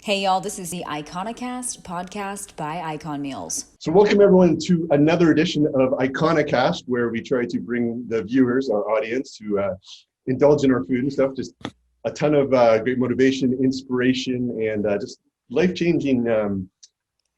Hey y'all, this is the ICONiCAST podcast by Icon Meals. So welcome everyone to another edition of ICONiCAST, where we try to bring the viewers, our audience, to indulge in our food and stuff. Just a ton of great motivation, inspiration, and just life-changing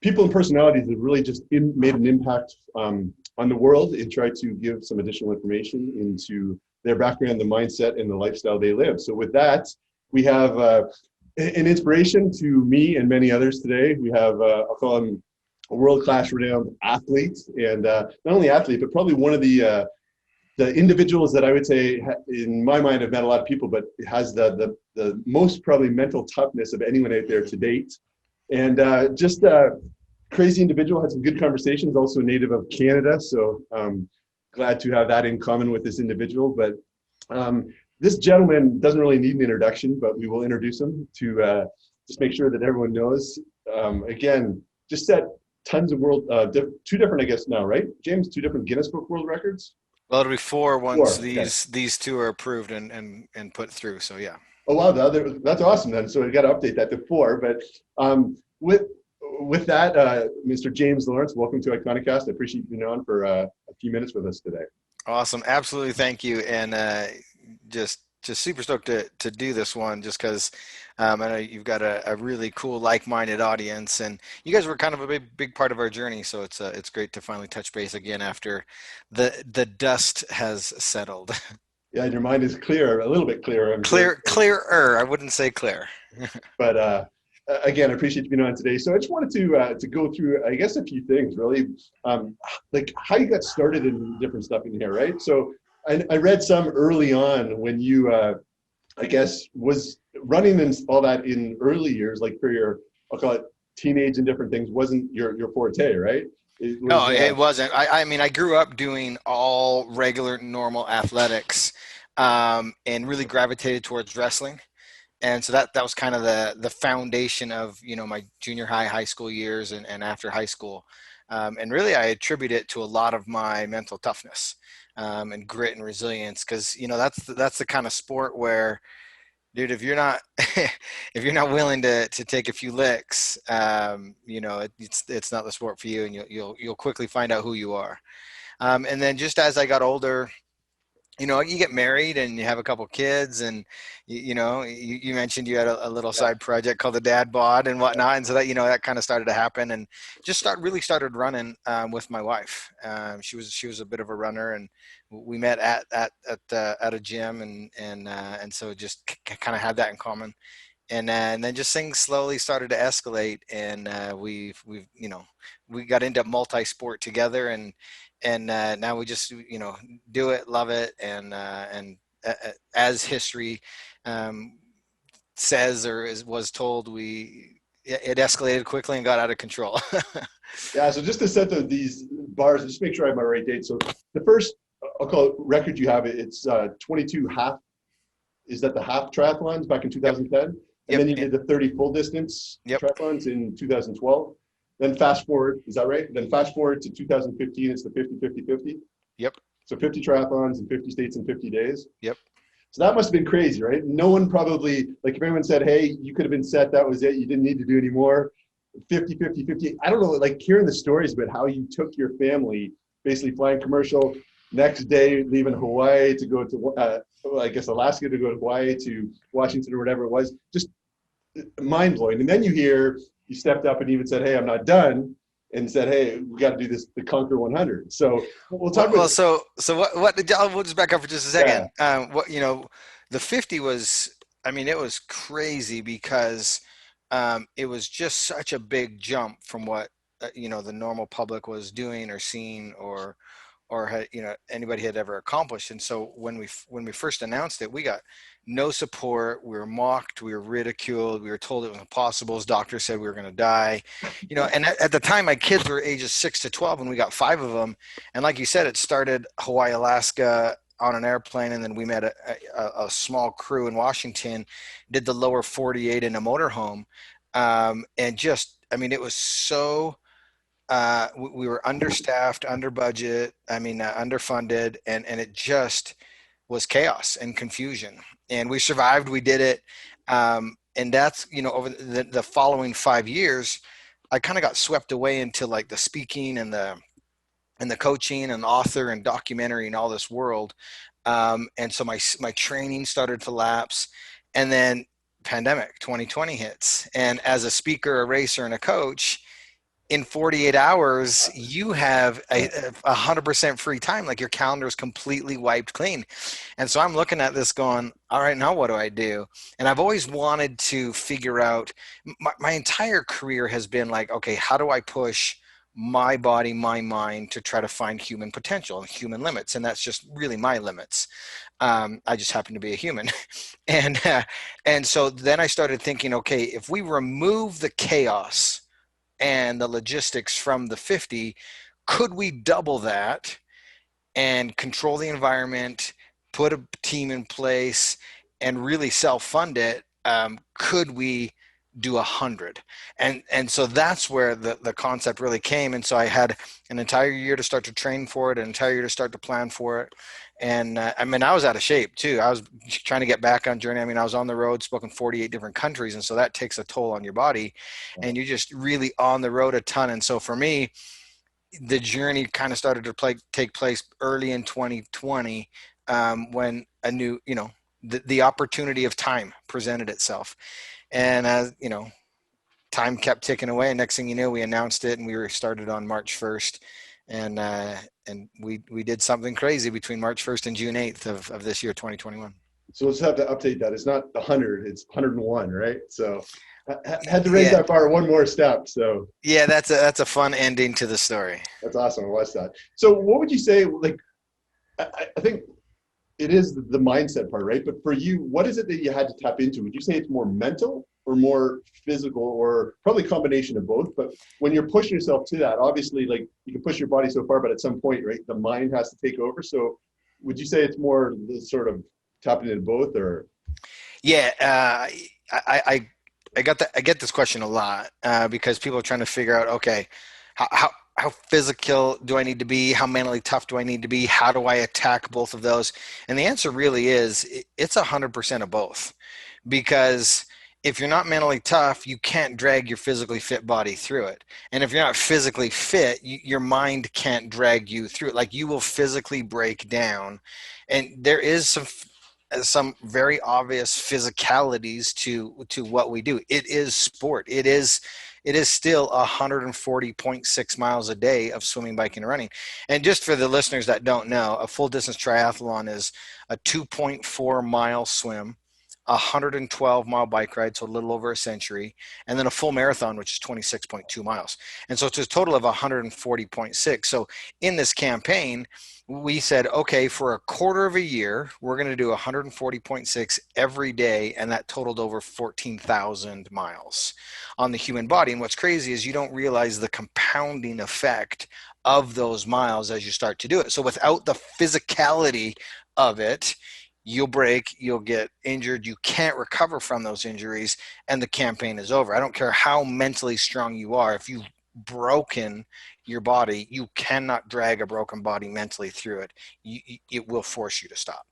people and personalities that really just made an impact on the world, and try to give some additional information into their background, the mindset, and the lifestyle they live. So with that, we have an inspiration to me and many others today. We have, I'll call him a world-class renowned athlete, and not only athlete, but probably one of the individuals that I would say, in my mind, I've met a lot of people, but has the most probably mental toughness of anyone out there to date. And just a crazy individual, had some good conversations, also a native of Canada. So glad to have that in common with this individual. But this gentleman doesn't really need an introduction, but we will introduce him to just make sure that everyone knows. Again, just set tons of two different, I guess now, right, James? Two different Guinness Book World Records? Well, it'll be four once Okay. these two are approved and put through. So yeah. Oh wow, that's awesome then. So we got to update that to four. But with that, Mr. James Lawrence, welcome to ICONiCAST. I appreciate you being on for a few minutes with us today. Awesome, absolutely, thank you, and just super stoked to do this one, just because I know you've got a really cool, like-minded audience, and you guys were kind of a big part of our journey. So it's great to finally touch base again after the dust has settled. Yeah, and your mind is clear, a little bit clearer. Clearer. I wouldn't say clear. But again, I appreciate you being on today. So I just wanted to go through, I guess, a few things really, like how you got started in different stuff in here, right? So I read some early on when you, I guess, was running and all that in early years, like for your, I'll call it teenage and different things, wasn't your forte, right? No, it wasn't. I mean, I grew up doing all regular, normal athletics, and really gravitated towards wrestling. And so that was kind of the foundation of, my junior high school years and after high school. And really, I attribute it to a lot of my mental toughness and grit and resilience, because, that's the kind of sport where, dude, if you're not if you're not willing to take a few licks, it's not the sport for you, and you'll quickly find out who you are. And then just as I got older, you get married and you have a couple kids, and you mentioned you had a little side project called the Dad Bod and whatnot, and so that that kind of started to happen, and just really started running with my wife. She was a bit of a runner, and we met at a gym, and so just kind of had that in common, and then just things slowly started to escalate, and we got into multi-sport together, and now we just do it, love it, and as history says or was told, it escalated quickly and got out of control. Yeah, so just to set these bars, just make sure I have my right date. So the first, I'll call it, record you have, it's 22 half. Is that the half triathlons back in 2010? And then you did the 30 full distance triathlons in 2012. Then fast forward, is that right? Then fast forward to 2015, it's the 50-50-50. Yep. So 50 triathlons in 50 states in 50 days. Yep. So that must have been crazy, right? No one probably, like if anyone said, hey, you could have been set, that was it, you didn't need to do any more. 50-50-50. I don't know, like hearing the stories about how you took your family, basically flying commercial, next day leaving Hawaii to go to, I guess Alaska to go to Hawaii to Washington or whatever it was, just mind-blowing. And then you stepped up and even said, hey, I'm not done, and said, hey, we got to do this, the Conquer 100. So we'll talk about. So what we'll just back up for just a second. Yeah. The 50 was, it was crazy because it was just such a big jump from what, the normal public was doing or seeing or had, anybody had ever accomplished. And so when we first announced it, we got no support. We were mocked. We were ridiculed. We were told it was impossible. As doctors said we were going to die. And at the time, my kids were ages 6 to 12, and we got 5 of them. And like you said, it started Hawaii, Alaska on an airplane, and then we met a small crew in Washington, did the lower 48 in a motorhome, and just, it was so. We were understaffed, under budget, underfunded, and it just was chaos and confusion. And we survived, we did it. that's, over the following 5 years, I kind of got swept away into like the speaking and the coaching and author and documentary and all this world. And so my training started to lapse, and then pandemic 2020 hits. And as a speaker, a racer, and a coach, in 48 hours, you have 100% free time. Like your calendar is completely wiped clean. And so I'm looking at this going, all right, now what do I do? And I've always wanted to figure out, my entire career has been like, okay, how do I push my body, my mind to try to find human potential and human limits? And that's just really my limits. I just happen to be a human. And so then I started thinking, okay, if we remove the chaos and the logistics from the 50, could we double that and control the environment, put a team in place, and really self-fund it? Could we do 100? And so that's where the concept really came. And so I had an entire year to start to train for it, an entire year to start to plan for it. And I was out of shape too. I was trying to get back on journey. I was on the road, spoke in 48 different countries. And so that takes a toll on your body, and you're just really on the road a ton. And so for me, the journey kind of started to take place early in 2020, when a new, the opportunity of time presented itself. And as time kept ticking away, and next thing you know, we announced it, and we were started on March 1st. And we did something crazy between March 1st and June 8th of this year, 2021. So let's have to update that. It's not the 100, it's 101, right? So I had to raise that bar one more step. So yeah, that's a fun ending to the story. That's awesome. I watched that. So what would you say, like, I think it is the mindset part, right? But for you, what is it that you had to tap into? Would you say it's more mental or more physical, or probably a combination of both? But when you're pushing yourself to that, obviously, like, you can push your body so far, but at some point, right, the mind has to take over. So would you say it's more the sort of tapping into both, or? Yeah, I get this question a lot, because people are trying to figure out, okay, how physical do I need to be? How mentally tough do I need to be? How do I attack both of those? And the answer really is, it's 100% of both. Because if you're not mentally tough, you can't drag your physically fit body through it. And if you're not physically fit, your mind can't drag you through it. Like, you will physically break down. And there is some very obvious physicalities to what we do. It is sport. It is still 140.6 miles a day of swimming, biking, and running. And just for the listeners that don't know, a full distance triathlon is a 2.4 mile swim, 112-mile bike ride, so a little over a century, and then a full marathon, which is 26.2 miles. And so it's a total of 140.6. So in this campaign, we said, okay, for a quarter of a year, we're going to do 140.6 every day, and that totaled over 14,000 miles on the human body. And what's crazy is you don't realize the compounding effect of those miles as you start to do it. So without the physicality of it, you'll break, you'll get injured, you can't recover from those injuries, and the campaign is over. I don't care how mentally strong you are. If you've broken your body, you cannot drag a broken body mentally through it. It will force you to stop.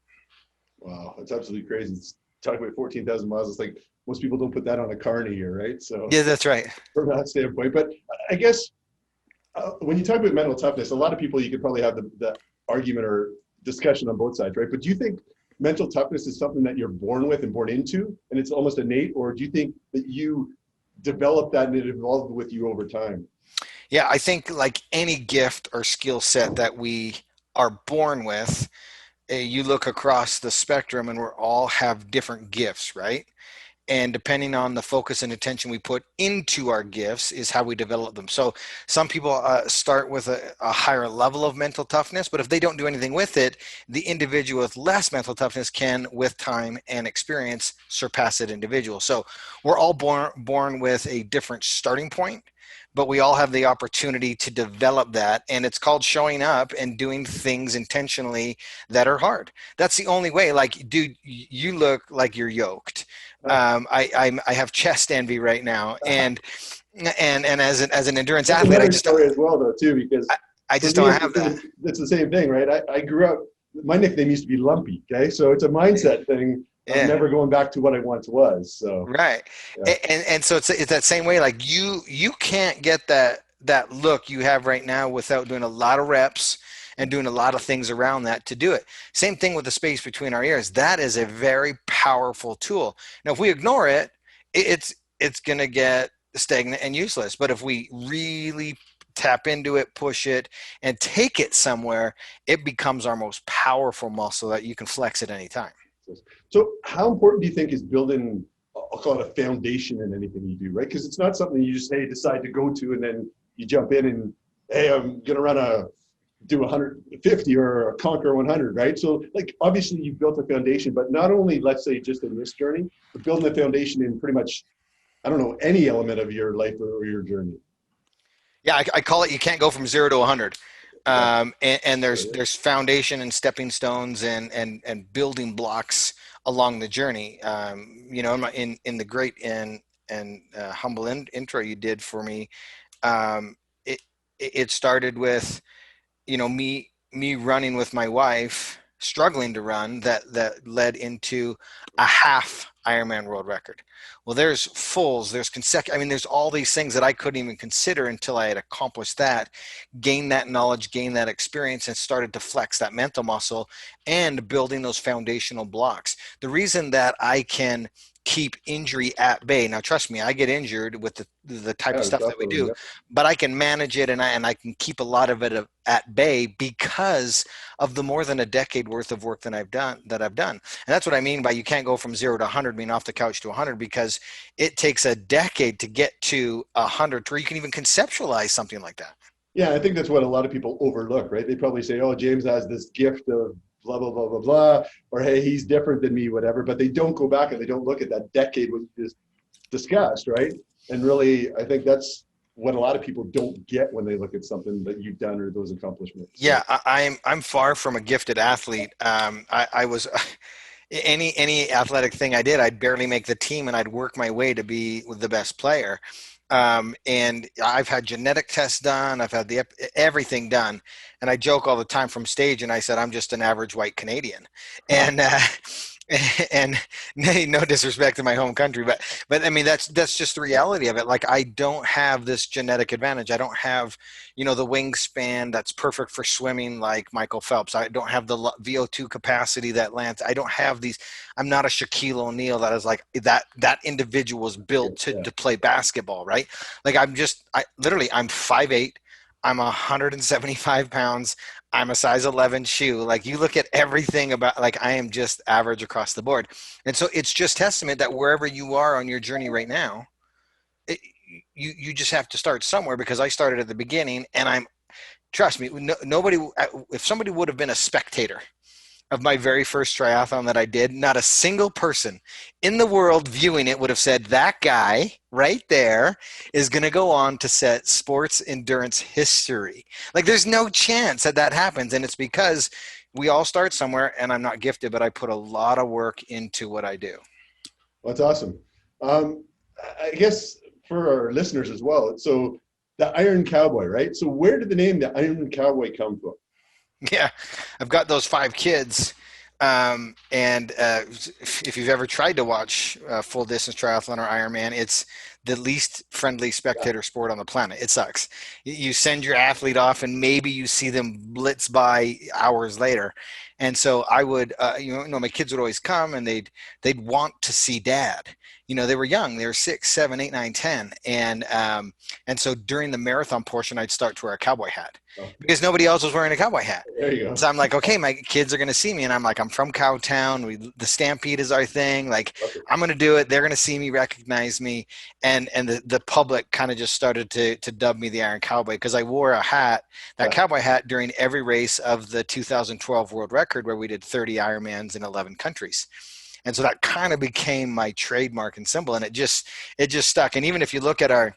Wow, that's absolutely crazy. Talking about 14,000 miles, it's like most people don't put that on a car in a year, right? So yeah, that's right. From that standpoint. But I guess when you talk about mental toughness, a lot of people, you could probably have the argument or discussion on both sides, right? But do you think mental toughness is something that you're born with and born into, and it's almost innate, or do you think that you developed that and it evolved with you over time? Yeah, I think like any gift or skill set that we are born with, you look across the spectrum and we all have different gifts, right? And depending on the focus and attention we put into our gifts is how we develop them. So some people start with a higher level of mental toughness, but if they don't do anything with it, the individual with less mental toughness can, with time and experience, surpass that individual. So we're all born with a different starting point, but we all have the opportunity to develop that. And it's called showing up and doing things intentionally that are hard. That's the only way. Like, dude, you look like you're yoked. I have chest envy right now. And as an endurance athlete, I just story as well though, too, because I just don't have that. It's the same thing, right? I grew up, my nickname used to be Lumpy. Okay. So it's a mindset thing. I'm never going back to what I once was. So right. yeah. And so it's that same way. Like you can't get that look you have right now without doing a lot of reps and doing a lot of things around that to do it. Same thing with the space between our ears. That is a very powerful tool. Now, if we ignore it, it's going to get stagnant and useless. But if we really tap into it, push it, and take it somewhere, it becomes our most powerful muscle that you can flex at any time. So how important do you think is building, I'll call it a foundation in anything you do, right? Because it's not something you just, hey, decide to go to and then you jump in and, hey, I'm going to do 150 or conquer 100, right? So like, obviously you've built a foundation, but not only, let's say, just in this journey, but building a foundation in pretty much, I don't know, any element of your life or your journey. Yeah, I call it, you can't go from 0 to 100. And there's foundation and stepping stones and building blocks along the journey. You know, in the great and humble intro you did for me, it started with, you know, me running with my wife, struggling to run, that led into a half Ironman world record. Well, there's fulls, there's consecutive, I mean, there's all these things that I couldn't even consider until I had accomplished that, gained that knowledge, gained that experience, and started to flex that mental muscle and building those foundational blocks. The reason that I can keep injury at bay. Now, trust me, I get injured with the type of stuff that we do, but I can manage it and I can keep a lot of it at bay because of the more than a decade worth of work that I've done. And that's what I mean by you can't go from 0 to 100, mean off the couch to 100, because it takes a decade to get to 100 where you can even conceptualize something like that. Yeah, I think that's what a lot of people overlook, right? They probably say, oh, James has this gift of blah, blah, blah, blah, blah, or hey, he's different than me, whatever, but they don't go back and they don't look at that decade we just discussed, right? And really, I think that's what a lot of people don't get when they look at something that you've done or those accomplishments. Yeah, I'm far from a gifted athlete. I was any athletic thing I did, I'd barely make the team and I'd work my way to be the best player. And I've had genetic tests done. I've had everything done. And I joke all the time from stage. And I said, I'm just an average white Canadian. And, and no disrespect to my home country, but I mean, that's just the reality of it. Like, I don't have this genetic advantage. I don't have, you know, the wingspan that's perfect for swimming like Michael Phelps. I don't have the VO2 capacity that Lance. I don't have these. I'm not a Shaquille O'Neal that is like that individual was built to play basketball, right? Like, I'm 5'8". I'm 175 pounds. I'm a size 11 shoe. Like, you look at everything about, like, I am just average across the board. And so it's just testament that wherever you are on your journey right now, you just have to start somewhere, because I started at the beginning, and trust me, nobody, if somebody would have been a spectator of my very first triathlon that I did, not a single person in the world viewing it would have said, that guy right there is going to go on to set sports endurance history. Like, there's no chance that happens. And it's because we all start somewhere, and I'm not gifted, but I put a lot of work into what I do. Well, that's awesome. I guess for our listeners as well. So the IRON Cowboy, right? So where did the name the IRON Cowboy come from? Yeah, I've got those 5 kids. And if you've ever tried to watch full distance triathlon or Ironman, it's the least friendly spectator sport on the planet. It sucks. You send your athlete off and maybe you see them blitz by hours later. And so I would, my kids would always come and they'd want to see dad. You know, they were young. They were 6, 7, 8, 9, 10. And so during the marathon portion, I'd start to wear a cowboy hat because nobody else was wearing a cowboy hat. There you go. So I'm like, okay, my kids are going to see me. And I'm like, I'm from Cowtown. The Stampede is our thing. Like, I'm going to do it. They're going to see me, recognize me. And the public kind of just started to dub me the IRON Cowboy because I wore a hat, cowboy hat, during every race of the 2012 world record, where we did 30 Ironmans in 11 countries. And so that kind of became my trademark and symbol, and it just stuck. And even if you look at our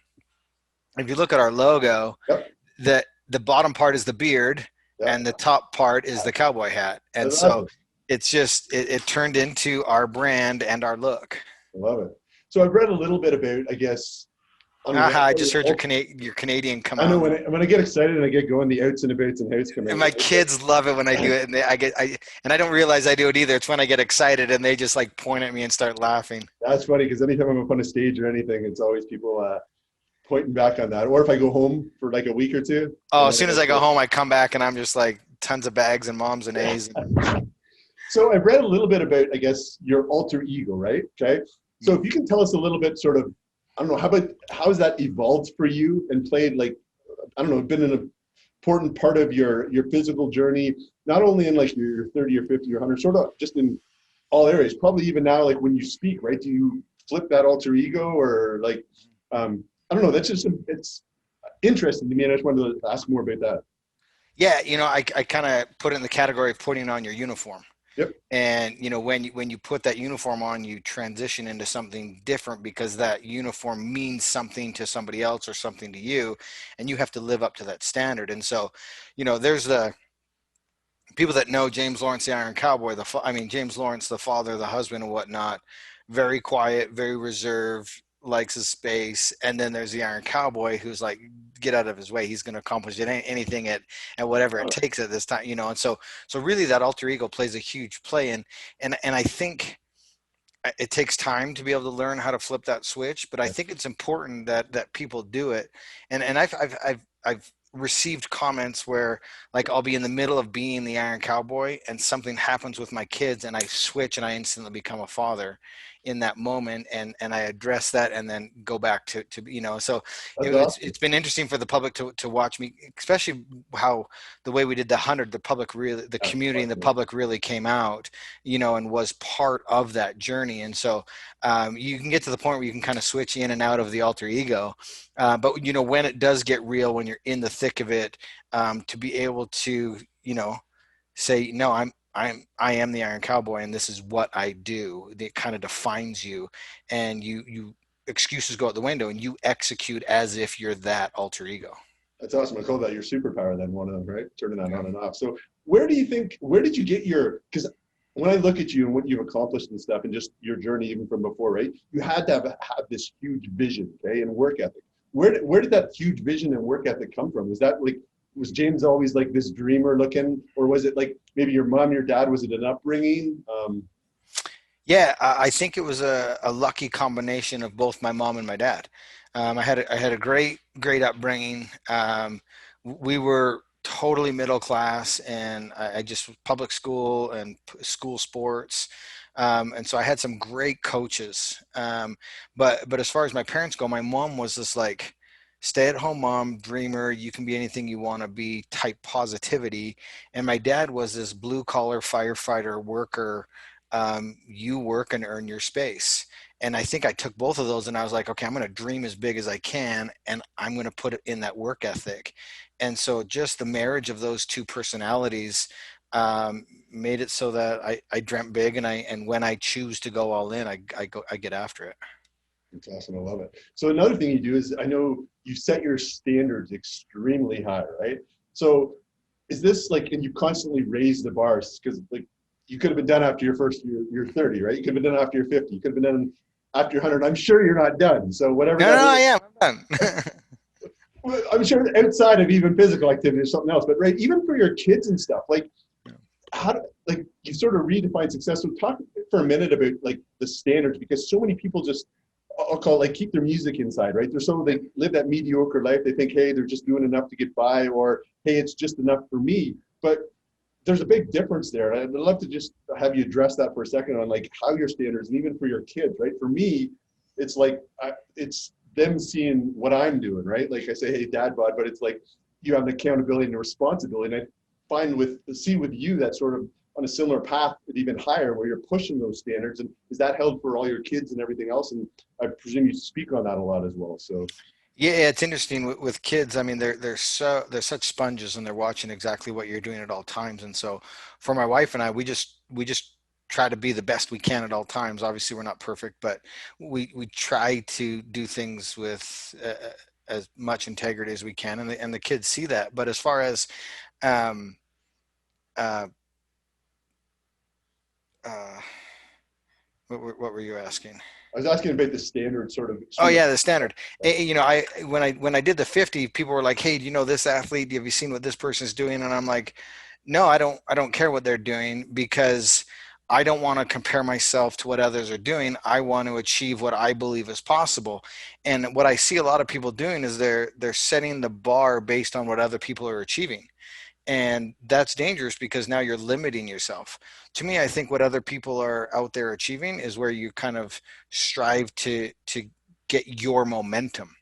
logo, the bottom part is the beard, and the top part is the cowboy hat. And so it's just it turned into our brand and our look. I love it. So I've read a little bit about, I guess, I don't know. Aha, I just heard your Canadian come I know out. when I get excited and I get going, the outs and abouts and house come And out. my Right? kids love it when I do it, and and I don't realize I do it either. It's when I get excited and they just like point at me and start laughing. That's funny because anytime I'm up on a stage or anything, it's always people pointing back on that. Or if I go home for like a week or two. Oh, as soon as I go home, I come back and I'm just like tons of bags and moms and A's. So I've read a little bit about, I guess, your alter ego, right? Okay. So if you can tell us a little bit, sort of, I don't know, how has that evolved for you and played like, I don't know, been an important part of your physical journey, not only in like your 30 or 50 or 100, sort of just in all areas, probably even now, like when you speak, right? Do you flip that alter ego or like, I don't know, that's just, it's interesting to me. And I just wanted to ask more about that. Yeah, I kind of put it in the category of putting on your uniform. Yep. And when you put that uniform on, you transition into something different because that uniform means something to somebody else or something to you, and you have to live up to that standard. And so, there's the people that know James Lawrence, the Iron Cowboy. James Lawrence, the father, the husband, and whatnot. Very quiet, very reserved, likes his space. And then there's the Iron Cowboy, who's like, get out of his way. He's going to accomplish anything at whatever it takes at this time, And so really, that alter ego plays a huge play, and I think it takes time to be able to learn how to flip that switch. But I think it's important that people do it. And I've received comments where like I'll be in the middle of being the Iron Cowboy and something happens with my kids and I switch and I instantly become a father in that moment, and I address that and then go back to so That's awesome. it's been interesting for the public to watch me, especially how the way we did the 100, the public really, the community and the public really came out, and was part of that journey. And so you can get to the point where you can kind of switch in and out of the alter ego, but when it does get real, when you're in the thick of it, to be able to say, no, I am the Iron Cowboy and this is what I do. It kind of defines you, and you excuses go out the window and you execute as if you're that alter ego. That's awesome. I call that your superpower then, one of them, right? Turning that on and off. So where did you get because when I look at you and what you've accomplished and stuff and just your journey even from before, right? You had to have this huge vision, okay, and work ethic. Where did that huge vision and work ethic come from? Was James always like this dreamer looking, or was it like maybe your mom, your dad, was it an upbringing? Yeah, I think it was a lucky combination of both my mom and my dad. I had a great upbringing. We were totally middle class, and I just public school and school sports. And so I had some great coaches. But as far as my parents go, my mom was this like stay-at-home mom, dreamer, you can be anything you want to be type positivity. And my dad was this blue-collar firefighter worker. You work and earn your space. And I think I took both of those and I was like, okay, I'm going to dream as big as I can, and I'm going to put it in that work ethic. And so just the marriage of those two personalities made it so that I dreamt big, and when I choose to go all in, I get after it. It's awesome. I love it. So another thing you do is, I know you set your standards extremely high, right? So is this like, and you constantly raise the bars, because like you could have been done after your first year, you're 30, right? You could have been done after you're 50. You could have been done after you're 100. I'm sure you're not done. So whatever. No, I am. I'm done. I'm sure outside of even physical activity or something else, but right, even for your kids and stuff, like like you sort of redefine success. So talk for a minute about like the standards, because so many people just, I'll call it like keep their music inside, right? They live that mediocre life. They think, hey, they're just doing enough to get by, or hey, it's just enough for me. But there's a big difference there. I'd love to just have you address that for a second on like how your standards, and even for your kids, right? For me, it's like, it's them seeing what I'm doing, right? Like I say, hey, dad bod, but it's like you have an accountability and a responsibility. And I find with you that sort of on a similar path, but even higher, where you're pushing those standards. And is that held for all your kids and everything else? And I presume you speak on that a lot as well. So Yeah, it's interesting with kids. I mean, they're such sponges, and they're watching exactly what you're doing at all times. And so, for my wife and I, we just try to be the best we can at all times. Obviously, we're not perfect, but we try to do things with as much integrity as we can, and the kids see that. But as far as um, uh, uh, what were you asking? I was asking about the standard sort of. Oh yeah, the standard. You know, when I did the 50, people were like, "Hey, do you know this athlete? Have you seen what this person's doing?" And I'm like, "No, I don't care what they're doing because I don't want to compare myself to what others are doing. I want to achieve what I believe is possible." And what I see a lot of people doing is they're setting the bar based on what other people are achieving. And that's dangerous because now you're limiting yourself. To me, I think what other people are out there achieving is where you kind of strive to get your momentum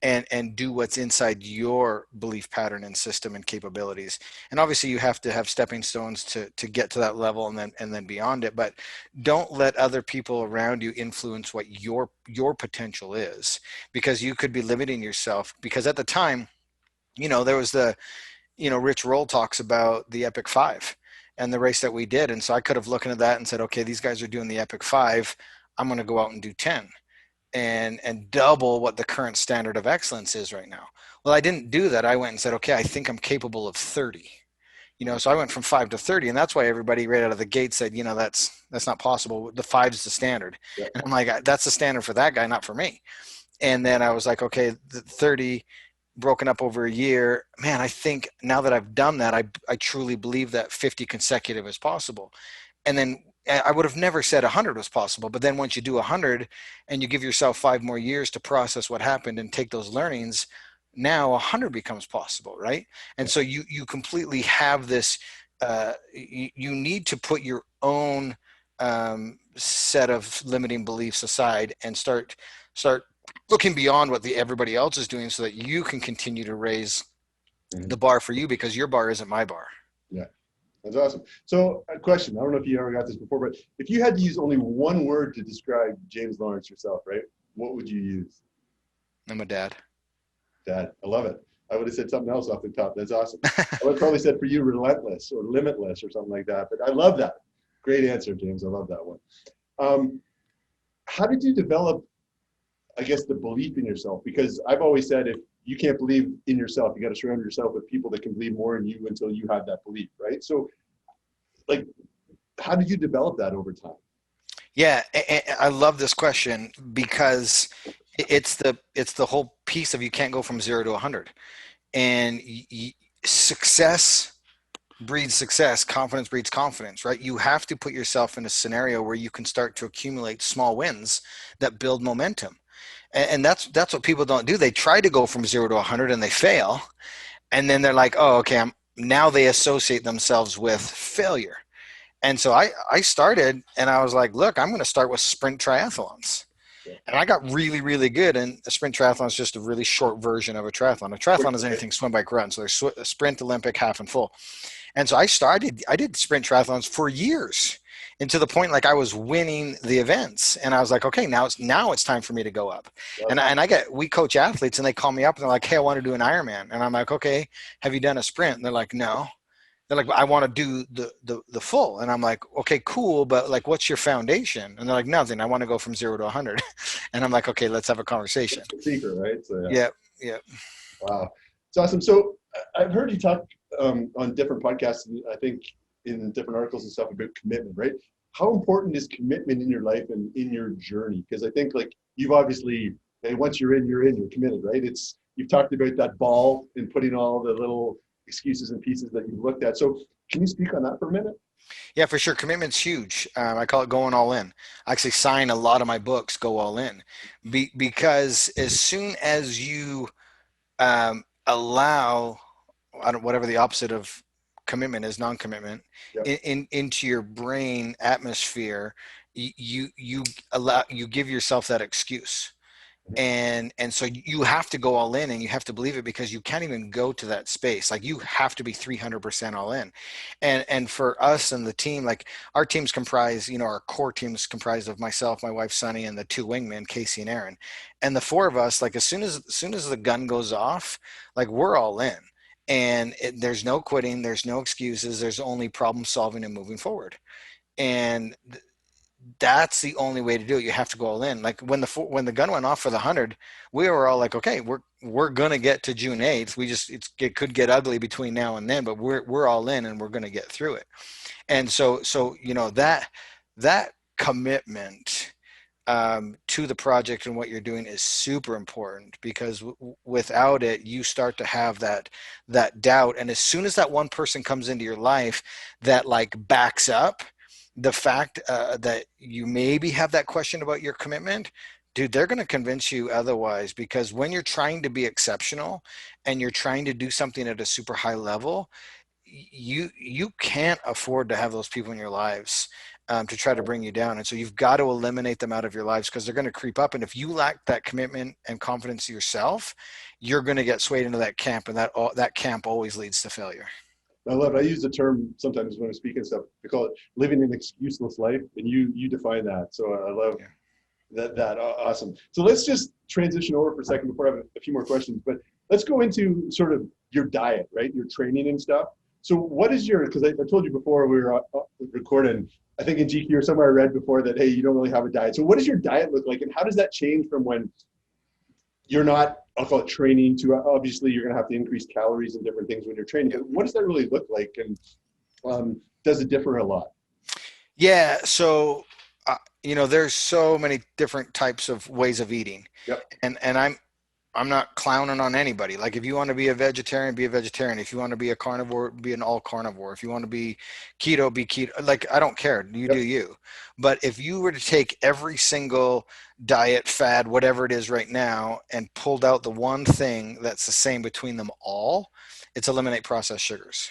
and do what's inside your belief pattern and system and capabilities. And obviously you have to have stepping stones to get to that level and then beyond it. But don't let other people around you influence what your potential is, because you could be limiting yourself. Because at the time, you know, there was Rich Roll talks about the Epic 5 and the race that we did. And so I could have looked at that and said, okay, these guys are doing the Epic 5. I'm going to go out and do 10 and double what the current standard of excellence is right now. Well, I didn't do that. I went and said, okay, I think I'm capable of 30. So I went from 5 to 30, and that's why everybody right out of the gate said, that's not possible. The 5 is the standard. Yeah. And I'm like, that's the standard for that guy, not for me. And then I was like, okay, the 30 broken up over a year, man, I think now that I've done that, I truly believe that 50 consecutive is possible. And then I would have never said 100 was possible, but then once you do 100 and you give yourself 5 more years to process what happened and take those learnings, now 100 becomes possible, right? And so you completely have this, you need to put your own set of limiting beliefs aside and start looking beyond what everybody else is doing so that you can continue to raise the bar for you, because your bar isn't my bar. Yeah, that's awesome. So a question, I don't know if you ever got this before, but if you had to use only one word to describe James Lawrence yourself, right? What would you use? I'm a dad. Dad, I love it. I would have said something else off the top. That's awesome. I would have probably said for you, relentless or limitless or something like that. But I love that. Great answer, James. I love that one. How did you develop, I guess, the belief in yourself? Because I've always said, if you can't believe in yourself, you got to surround yourself with people that can believe more in you until you have that belief, right? So, like, how did you develop that over time? Yeah, I love this question because it's the whole piece of you can't go from 0 to 100, and success breeds success, confidence breeds confidence, right? You have to put yourself in a scenario where you can start to accumulate small wins that build momentum. And that's what people don't do. They try to go from 0 to 100 and they fail. And then they're like, oh, okay, now they associate themselves with failure. And so I started and I was like, look, I'm going to start with sprint triathlons. And I got really, really good. And a sprint triathlon is just a really short version of a triathlon. A triathlon is anything swim, bike, run. So there's a sprint, Olympic, half, and full. And so I did sprint triathlons for years, and to the point like I was winning the events, and I was like, okay, now it's time for me to go up. Yep. And we coach athletes, and they call me up and they're like, hey, I want to do an Ironman. And I'm like, okay, have you done a sprint? And they're like, no. They're like, I want to do the full. And I'm like, okay, cool. But like, what's your foundation? And they're like, nothing. I want to go from 0 to 100. And I'm like, okay, let's have a conversation. It's the secret, right? So, yeah. Wow. It's awesome. So I've heard you talk on different podcasts, I think in different articles and stuff, about commitment, right? How important is commitment in your life and in your journey? Because I think like you've obviously, once you're you're committed, right? You've talked about that ball and putting all the little excuses and pieces that you've looked at. So can you speak on that for a minute? Yeah, for sure. Commitment's huge. I call it going all in. I actually sign a lot of my books, Go All In, because as soon as you allow, whatever the opposite of commitment is, non-commitment, yep, into your brain atmosphere, you give yourself that excuse. And so you have to go all in, and you have to believe it, because you can't even go to that space. Like you have to be 300% all in. And for us and the team, like our team's comprised, our core team's comprised of myself, my wife, Sunny, and the 2 wingmen, Casey and Aaron. And the 4 of us, like as soon as the gun goes off, like we're all in, and there's no quitting, there's no excuses. There's only problem solving and moving forward. And that's the only way to do it. You have to go all in. Like when the gun went off for the 100, we were all like, okay, we're going to get to June 8th. It could get ugly between now and then, but we're all in and we're going to get through it. And so, that commitment to the project and what you're doing is super important, because without it, you start to have that doubt. And as soon as that one person comes into your life that like backs up the fact that you maybe have that question about your commitment, dude, they're going to convince you otherwise. Because when you're trying to be exceptional and you're trying to do something at a super high level, you can't afford to have those people in your lives to try to bring you down. And so you've got to eliminate them out of your lives, because they're going to creep up. And if you lack that commitment and confidence in yourself, you're going to get swayed into that camp, and that camp always leads to failure. I love it. I use the term sometimes when I'm speaking stuff. We call it living an excuseless life, and you define that. So I love that. Awesome. So let's just transition over for a second before I have a few more questions. But let's go into sort of your diet, right? Your training and stuff. So what is because I told you before we were recording, I think in GQ or somewhere I read before that, hey, you don't really have a diet. So what does your diet look like, and how does that change from when you're not, I'll call it training, to obviously you're going to have to increase calories and different things when you're training. But what does that really look like, and does it differ a lot? Yeah. So, there's so many different types of ways of eating. Yep. And I'm not clowning on anybody. Like, if you want to be a vegetarian, be a vegetarian. If you want to be a carnivore, be an all carnivore. If you want to be keto, be keto. Like, I don't care. You do you. But if you were to take every single diet, fad, whatever it is right now, and pulled out the one thing that's the same between them all, it's eliminate processed sugars.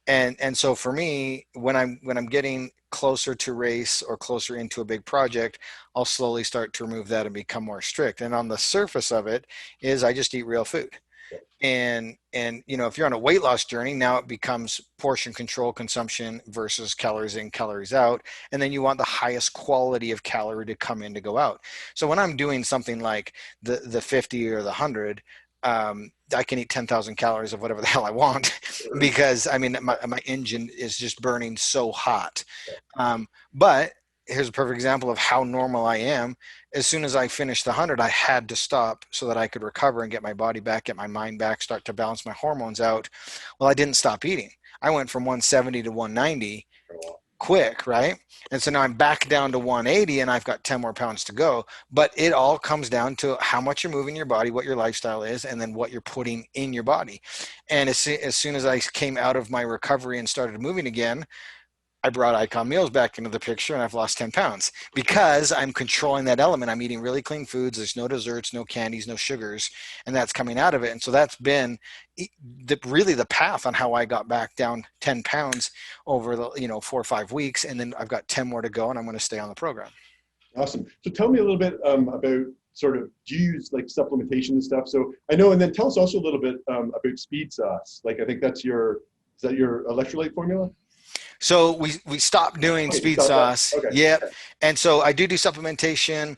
And so for me, when I'm getting closer to race or closer into a big project, I'll slowly start to remove that and become more strict. And on the surface of it is I just eat real food. And if you're on a weight loss journey, now it becomes portion control consumption versus calories in, calories out. And then you want the highest quality of calorie to come in to go out. So when I'm doing something like the 50 or the 100, I can eat 10,000 calories of whatever the hell I want, because my engine is just burning so hot. But here's a perfect example of how normal I am. As soon as I finished the 100, I had to stop so that I could recover and get my body back, get my mind back, start to balance my hormones out. Well, I didn't stop eating. I went from 170 to 190 quick, right? And so now I'm back down to 180 and I've got 10 more pounds to go. But it all comes down to how much you're moving your body, what your lifestyle is, and then what you're putting in your body. And as soon as I came out of my recovery and started moving again, I brought Icon meals back into the picture, and I've lost 10 pounds because I'm controlling that element. I'm eating really clean foods. There's no desserts, no candies, no sugars, and that's coming out of it. And so that's been really the path on how I got back down 10 pounds over the 4 or 5 weeks. And then I've got 10 more to go, and I'm going to stay on the program. Awesome. So tell me a little bit about sort of, do you use like supplementation and stuff? So I know, and then tell us also a little bit about speed sauce. Like, I think is that your electrolyte formula? So we stopped doing speed sauce. Okay. Yep. And so I do supplementation.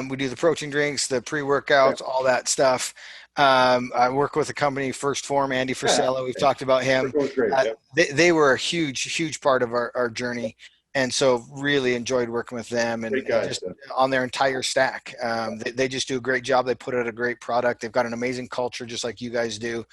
We do the protein drinks, the pre-workouts, all that stuff. I work with a company, First Form, Andy Frisella. We've talked about him. Great, they were a huge part of our journey. And so really enjoyed working with them and just on their entire stack. They just do a great job. They put out a great product. They've got an amazing culture, just like you guys do.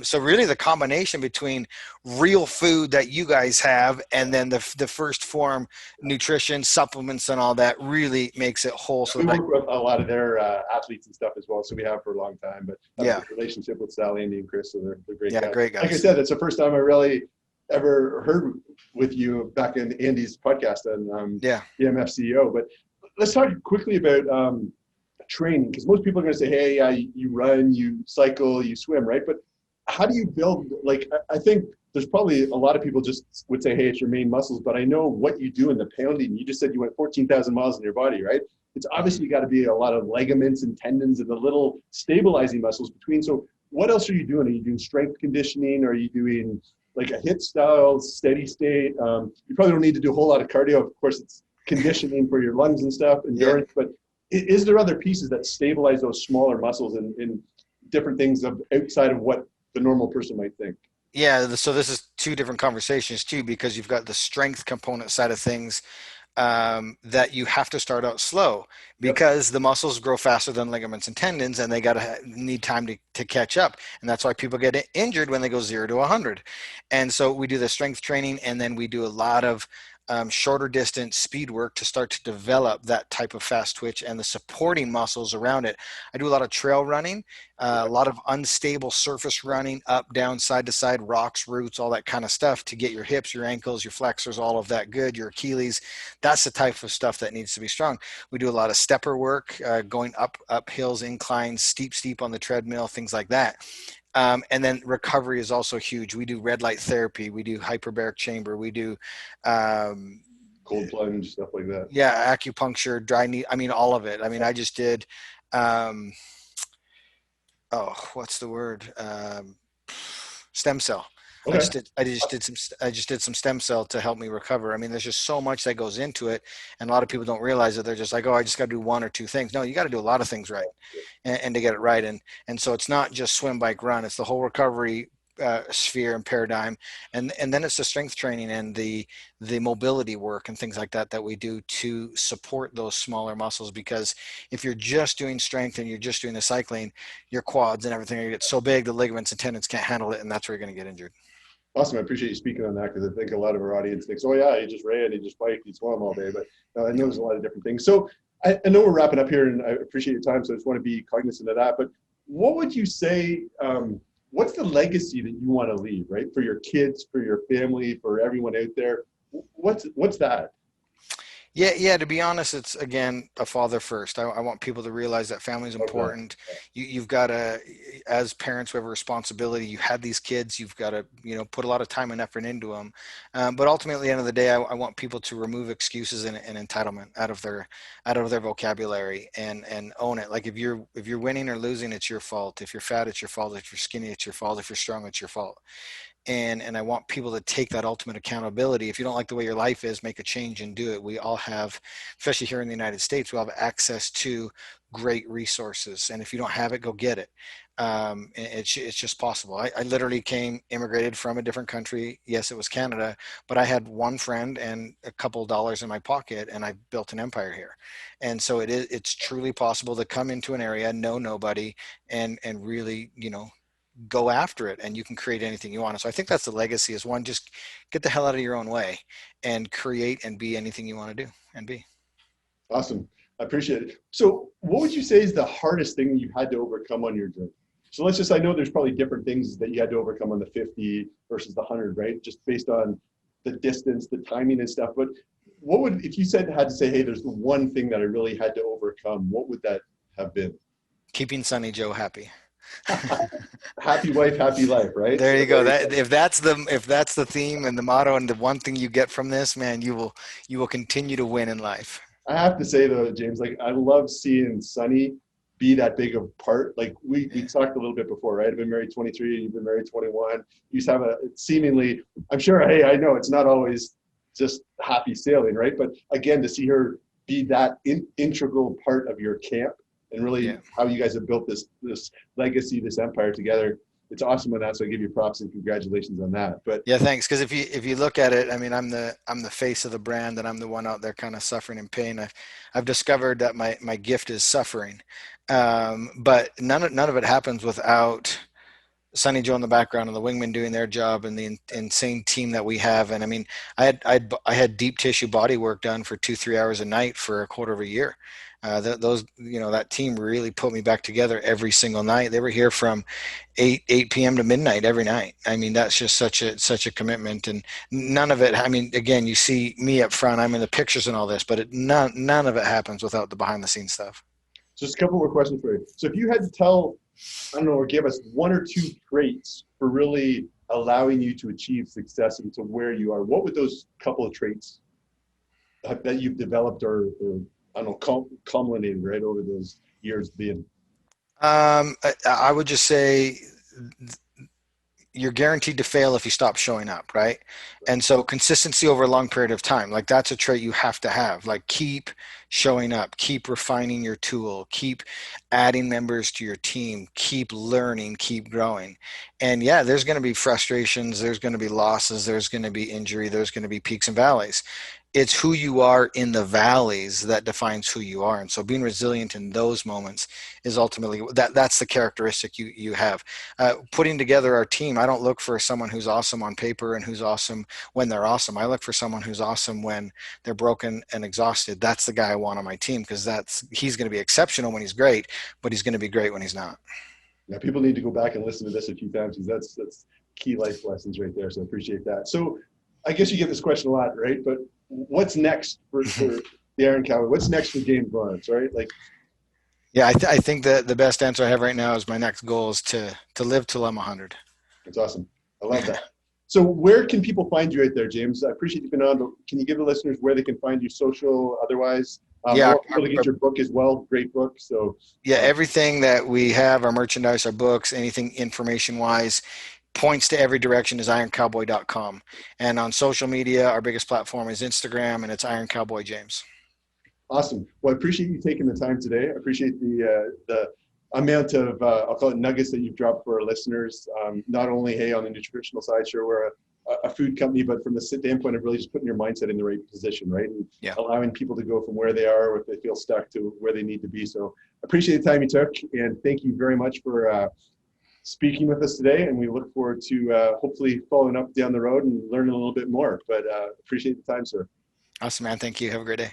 So really the combination between real food that you guys have and then the First Form nutrition, supplements and all that really makes it whole. So we work with a lot of their athletes and stuff as well. So we have for a long time, but I have a relationship with Sally, Andy, and Chris. So they're great guys. Great guys. Like I said, it's the first time I really ever heard with you back in Andy's podcast on EMF CEO. But let's talk quickly about training, because most people are going to say, hey, you run, you cycle, you swim, right? But how do you build, like, I think there's probably a lot of people just would say, hey, it's your main muscles, but I know what you do in the pounding. You just said you went 14,000 miles in your body, right? It's obviously got to be a lot of ligaments and tendons and the little stabilizing muscles between. So what else are you doing? Are you doing strength conditioning? Are you doing like a HIIT style, steady state? You probably don't need to do a whole lot of cardio. Of course, it's conditioning for your lungs and stuff, endurance, but is there other pieces that stabilize those smaller muscles in different things outside of what the normal person might think? Yeah, so this is two different conversations too, because you've got the strength component side of things that you have to start out slow, because the muscles grow faster than ligaments and tendons, and they need time to catch up. And that's why people get injured when they go 0 to 100. And so we do the strength training, and then we do a lot of shorter distance speed work to start to develop that type of fast twitch and the supporting muscles around it. I do a lot of trail running, a lot of unstable surface running, up, down, side to side, rocks, roots, all that kind of stuff to get your hips, your ankles, your flexors, all of that good, your Achilles. That's the type of stuff that needs to be strong. We do a lot of stepper work, going up hills, inclines, steep on the treadmill, things like that. And then recovery is also huge. We do red light therapy. We do hyperbaric chamber. We do cold plunge, stuff like that. Yeah, acupuncture, dry knee. I mean, all of it. I mean, I just did. What's the word? Stem cell. Okay. I just did some stem cell to help me recover. I mean, there's just so much that goes into it, and a lot of people don't realize that. They're just like, oh, I just got to do one or two things. No, you got to do a lot of things right, and to get it right. And so it's not just swim, bike, run. It's the whole recovery sphere and paradigm, and then it's the strength training and the mobility work and things like that we do to support those smaller muscles. Because if you're just doing strength and you're just doing the cycling, your quads and everything are gonna get so big the ligaments and tendons can't handle it, and that's where you're going to get injured. Awesome. I appreciate you speaking on that, because I think a lot of our audience thinks, oh yeah, he just ran, he just biked, he swam all day. But I know there's a lot of different things. So I know we're wrapping up here, and I appreciate your time, so I just want to be cognizant of that. But what would you say, what's the legacy that you want to leave, right? For your kids, for your family, for everyone out there? What's that? Yeah. To be honest, it's, again, a father first. I want people to realize that family is important. Okay. You've got to, as parents, we have a responsibility. You had these kids. You've got to, put a lot of time and effort into them. But ultimately, at the end of the day, I want people to remove excuses and entitlement out of their vocabulary and own it. Like if you're winning or losing, it's your fault. If you're fat, it's your fault. If you're skinny, it's your fault. If you're strong, it's your fault. And I want people to take that ultimate accountability. If you don't like the way your life is, make a change and do it. We all have, especially here in the United States, we all have access to great resources. And if you don't have it, go get it. It's just possible. I literally immigrated from a different country. Yes, it was Canada, but I had one friend and a couple of dollars in my pocket, and I built an empire here. And so it's truly possible to come into an area, know nobody, and really, go after it, and you can create anything you want. So I think that's the legacy, is one, just get the hell out of your own way and create and be anything you want to do and be. Awesome. I appreciate it. So what would you say is the hardest thing you had to overcome on your journey? So I know there's probably different things that you had to overcome on the 50 versus the 100, right? Just based on the distance, the timing and stuff. But if you had to say, hey, there's the one thing that I really had to overcome, what would that have been? Keeping Sonny Joe happy. Happy wife, happy life, right? There you go. If that's the theme and the motto and the one thing you get from this, man, you will continue to win in life. I have to say though, James, I love seeing Sonny be that big of part. Like we talked a little bit before, right? I've been married 23, you've been married 21. You used to have seemingly, I'm sure, hey, I know it's not always just happy sailing, right? But again, to see her be that integral part of your camp, and really how you guys have built this legacy, this empire together. It's awesome on that. So I give you props and congratulations on that. But yeah, thanks. Because if you look at it, I mean, I'm the face of the brand, and I'm the one out there kind of suffering in pain. I've discovered that my gift is suffering, but none of it happens without Sonny Joe in the background and the wingmen doing their job and the insane team that we have. And I mean, I had deep tissue body work done for 2-3 hours a night for a quarter of a year. That team really put me back together every single night. They were here from 8 p.m. to midnight every night. I mean, that's just such a commitment, and none of it. I mean, again, you see me up front, I'm in the pictures and all this, but none of it happens without the behind the scenes stuff. Just a couple more questions for you. So if you had to tell, I don't know, or give us one or two traits for really allowing you to achieve success and to where you are, what would those couple of traits that you've developed or I don't know, culminated right over those years being? I would just say you're guaranteed to fail if you stop showing up, right? And so consistency over a long period of time, like that's a trait you have to have. Like keep showing up, keep refining your tool, keep adding members to your team, keep learning, keep growing. And yeah, there's going to be frustrations, there's going to be losses, there's going to be injury, there's going to be peaks and valleys. it's who you are in the valleys that defines who you are. And so being resilient in those moments is ultimately that's the characteristic you have. Putting together our team, I don't look for someone who's awesome on paper and who's awesome when they're awesome. I look for someone who's awesome when they're broken and exhausted. That's the guy I want on my team, because he's going to be exceptional when he's great, but he's going to be great when he's not. Yeah, people need to go back and listen to this a few times, because that's key life lessons right there. So I appreciate that. So I guess you get this question a lot, right? But what's next for the IRON Cowboy? What's next for James Barnes, right? Like, yeah, I think that the best answer I have right now is my next goal is to live till I'm 100. That's awesome. I love that. So where can people find you right there, James? I appreciate you being on, but can you give the listeners where they can find you, social, otherwise? Yeah, I want people to get your book as well. Great book. So yeah, everything that we have, our merchandise, our books, anything information-wise, points to every direction is ironcowboy.com. And on social media, our biggest platform is Instagram, and it's IRON Cowboy James. Awesome. Well, I appreciate you taking the time today. I appreciate the amount of, I'll call it nuggets that you've dropped for our listeners. Not only, hey, on the nutritional side, sure, we're a food company, but from the standpoint of really just putting your mindset in the right position, right? And allowing people to go from where they are, if they feel stuck, to where they need to be. So I appreciate the time you took, and thank you very much for speaking with us today. And we look forward to hopefully following up down the road and learning a little bit more. But appreciate the time, sir. Awesome, man. Thank you. Have a great day.